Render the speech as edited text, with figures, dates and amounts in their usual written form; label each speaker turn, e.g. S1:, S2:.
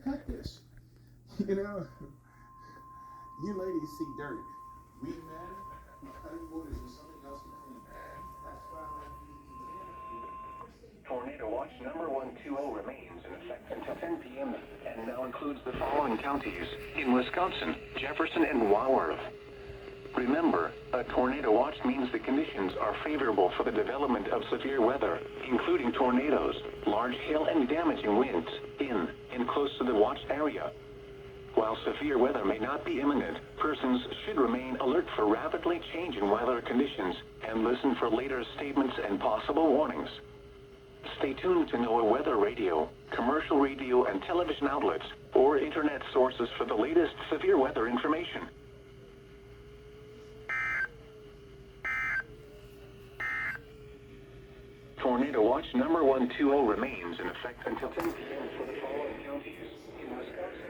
S1: unpack this. You know, you ladies see dirt. We men, cutting wood is just something else to clean. That's why I like using
S2: Tornado Watch number 120 remains in effect until 10 p.m. and now includes the following counties in Wisconsin, Jefferson, and Walworth. Remember, a tornado watch means the conditions are favorable for the development of severe weather, including tornadoes, large hail, and damaging winds in and close to the watched area. While severe weather may not be imminent, persons should remain alert for rapidly changing weather conditions and listen for later statements and possible warnings. Stay tuned to NOAA weather radio, commercial radio and television outlets, or internet sources for the latest severe weather information. Tornado Watch number 120 remains in effect until 10 p.m. for the following counties in Wisconsin.